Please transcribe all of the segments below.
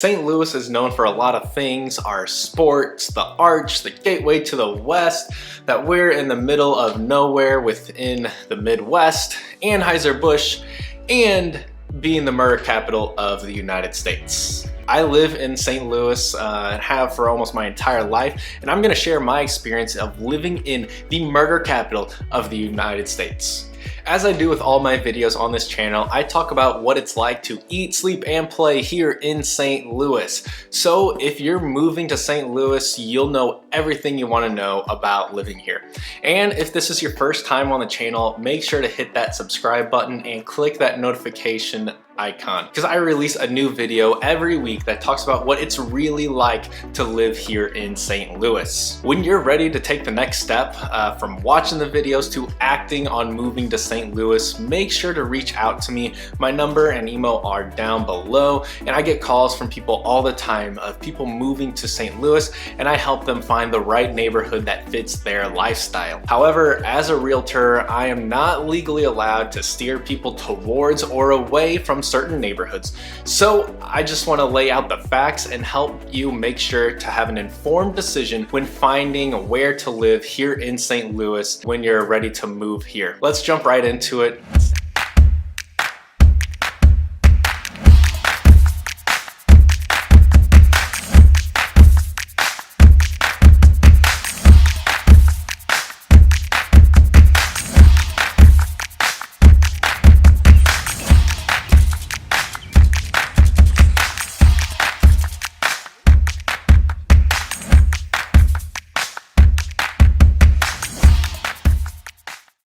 St. Louis is known for a lot of things: our sports, the arch, the gateway to the west, that we're in the middle of nowhere within the Midwest, Anheuser-Busch, and being the murder capital of the United States. I live in St. Louis and have for almost my entire life, and I'm going to share my experience of living in the murder capital of the United States. As I do with all my videos on this channel, I talk about what it's like to eat, sleep, and play here in St. Louis. So if you're moving to St. Louis, you'll know everything you want to know about living here. And if this is your first time on the channel, make sure to hit that subscribe button and click that notification icon, because I release a new video every week that talks about what it's really like to live here in St. Louis. When you're ready to take the next step from watching the videos to acting on moving to St. Louis, make sure to reach out to me. My number and email are down below, and I get calls from people all the time of people moving to St. Louis, and I help them find the right neighborhood that fits their lifestyle. However, as a realtor, I am not legally allowed to steer people towards or away from certain neighborhoods. So I just want to lay out the facts and help you make sure to have an informed decision when finding where to live here in St. Louis when you're ready to move here. Let's jump right into it.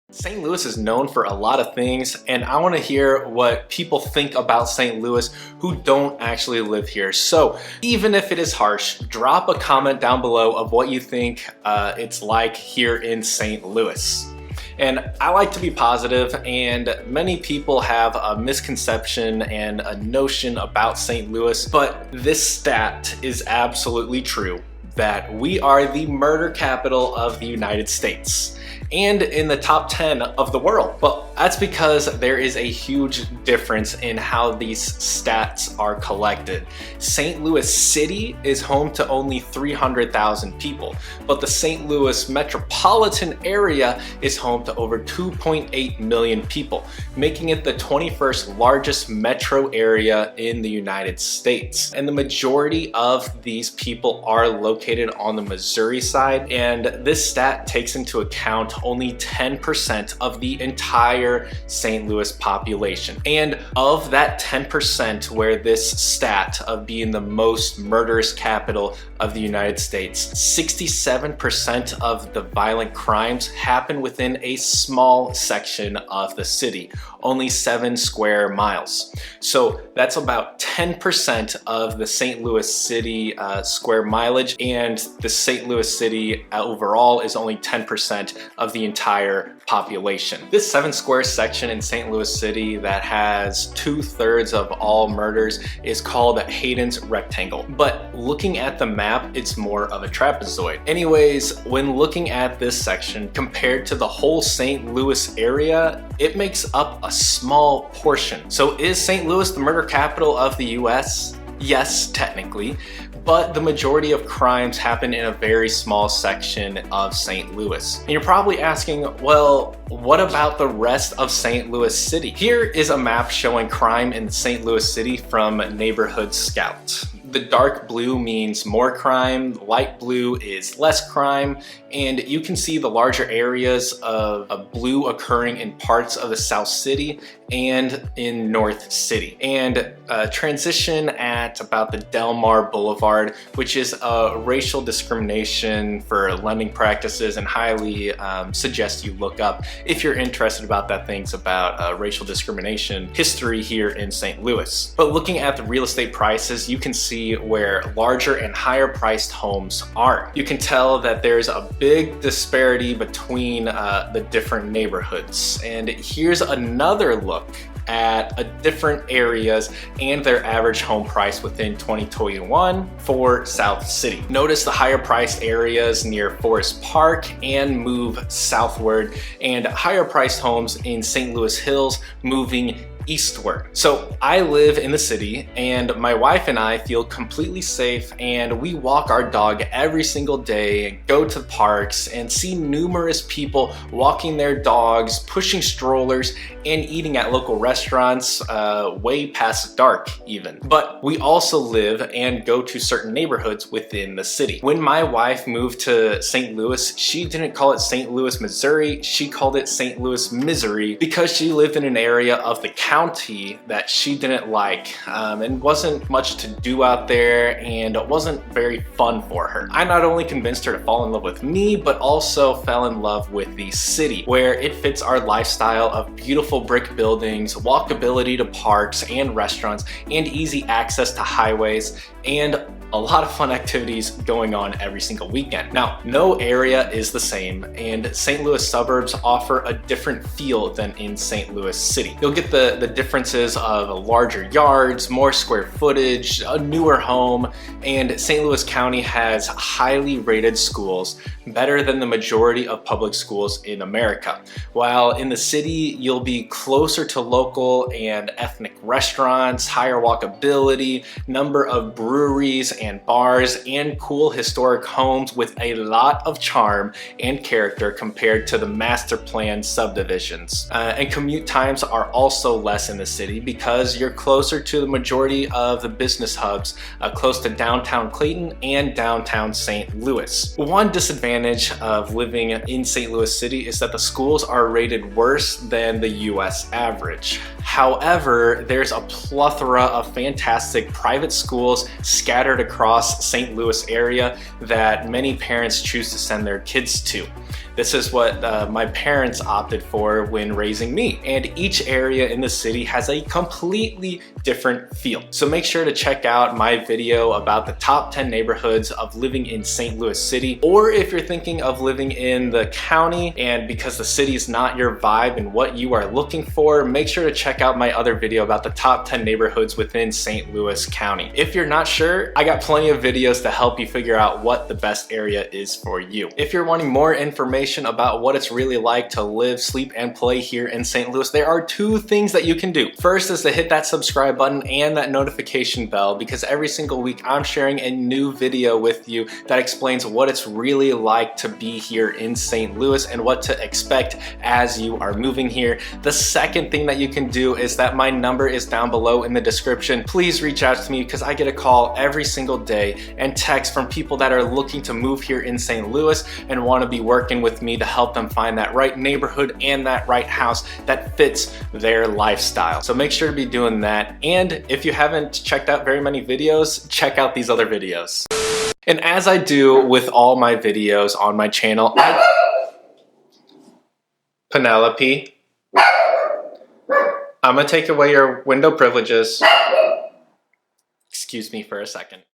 St. Louis is known for a lot of things, and I want to hear what people think about St. Louis who don't actually live here. So even if it is harsh, drop a comment down below of what you think it's like here in St. Louis. And I like to be positive, and many people have a misconception and a notion about St. Louis, but this stat is absolutely true, that we are the murder capital of the United States and in the top 10 of the world. But that's because there is a huge difference in how these stats are collected. St. Louis City is home to only 300,000 people, but the St. Louis metropolitan area is home to over 2.8 million people, making it the 21st largest metro area in the United States. And the majority of these people are located on the Missouri side, and this stat takes into account only 10% of the entire St. Louis population. And of that 10% where this stat of being the most murderous capital of the United States, 67% of the violent crimes happen within a small section of the city, only 7 square miles. So that's about 10% of the St. Louis City square mileage, and the St. Louis City overall is only 10% of the entire population. This 7 square section in St. Louis City that has 2/3 of all murders is called Hayden's Rectangle. But looking at the map, it's more of a trapezoid. Anyways, when looking at this section compared to the whole St. Louis area, it makes up a small portion. So is St. Louis the murder capital of the US? Yes, technically, but the majority of crimes happen in a very small section of St. Louis. And you're probably asking, well, what about the rest of St. Louis City? Here is a map showing crime in St. Louis City from Neighborhood Scout. The dark blue means more crime, light blue is less crime, and you can see the larger areas of blue occurring in parts of the South City and in North City. And transition at about the Delmar Boulevard, which is a racial discrimination for lending practices, and highly suggest you look up if you're interested about things about racial discrimination history here in St. Louis. But looking at the real estate prices, you can see where larger and higher priced homes are. You can tell that there's a big disparity between the different neighborhoods. And here's another look at different areas and their average home price within 2021 for South City. Notice the higher priced areas near Forest Park and move southward, and higher priced homes in St. Louis Hills moving eastward. So I live in the city and my wife and I feel completely safe, and we walk our dog every single day and go to parks and see numerous people walking their dogs, pushing strollers, and eating at local restaurants way past dark even. But we also live and go to certain neighborhoods within the city. When my wife moved to St. Louis, she didn't call it St. Louis, Missouri, she called it St. Louis, Misery, because she lived in an area of the county that she didn't like, and wasn't much to do out there, and it wasn't very fun for her. I not only convinced her to fall in love with me, but also fell in love with the city, where it fits our lifestyle of beautiful brick buildings, walkability to parks and restaurants, and easy access to highways, and a lot of fun activities going on every single weekend. Now, no area is the same, and St. Louis suburbs offer a different feel than in St. Louis City. You'll get the differences of larger yards, more square footage, a newer home, and St. Louis County has highly rated schools, better than the majority of public schools in America. While in the city, you'll be closer to local and ethnic restaurants, higher walkability, number of breweries and bars, and cool historic homes with a lot of charm and character compared to the master plan subdivisions. And commute times are also less in the city because you're closer to the majority of the business hubs, close to downtown Clayton and downtown St. Louis. One disadvantage of living in St. Louis City is that the schools are rated worse than the US average. However, there's a plethora of fantastic private schools scattered across St. Louis area that many parents choose to send their kids to. This is what my parents opted for when raising me, and each area in the city has a completely different feel. So make sure to check out my video about the top 10 neighborhoods of living in St. Louis City, or if you're thinking of living in the county and because the city is not your vibe and what you are looking for, make sure to check out my other video about the top 10 neighborhoods within St. Louis County. If you're not sure, I got plenty of videos to help you figure out what the best area is for you. If you're wanting more information about what it's really like to live, sleep, and play here in St. Louis, there are two things that you can do. First is to hit that subscribe button and that notification bell, because every single week I'm sharing a new video with you that explains what it's really like to be here in St. Louis and what to expect as you are moving here. The second thing that you can do is that my number is down below in the description. Please reach out to me because I get a call every single day and text from people that are looking to move here in St. Louis and want to be working with me to help them find that right neighborhood and that right house that fits their lifestyle. So make sure to be doing that. And if you haven't checked out very many videos, check out these other videos. And as I do with all my videos on my channel, Penelope, I'm gonna take away your window privileges. Excuse me for a second.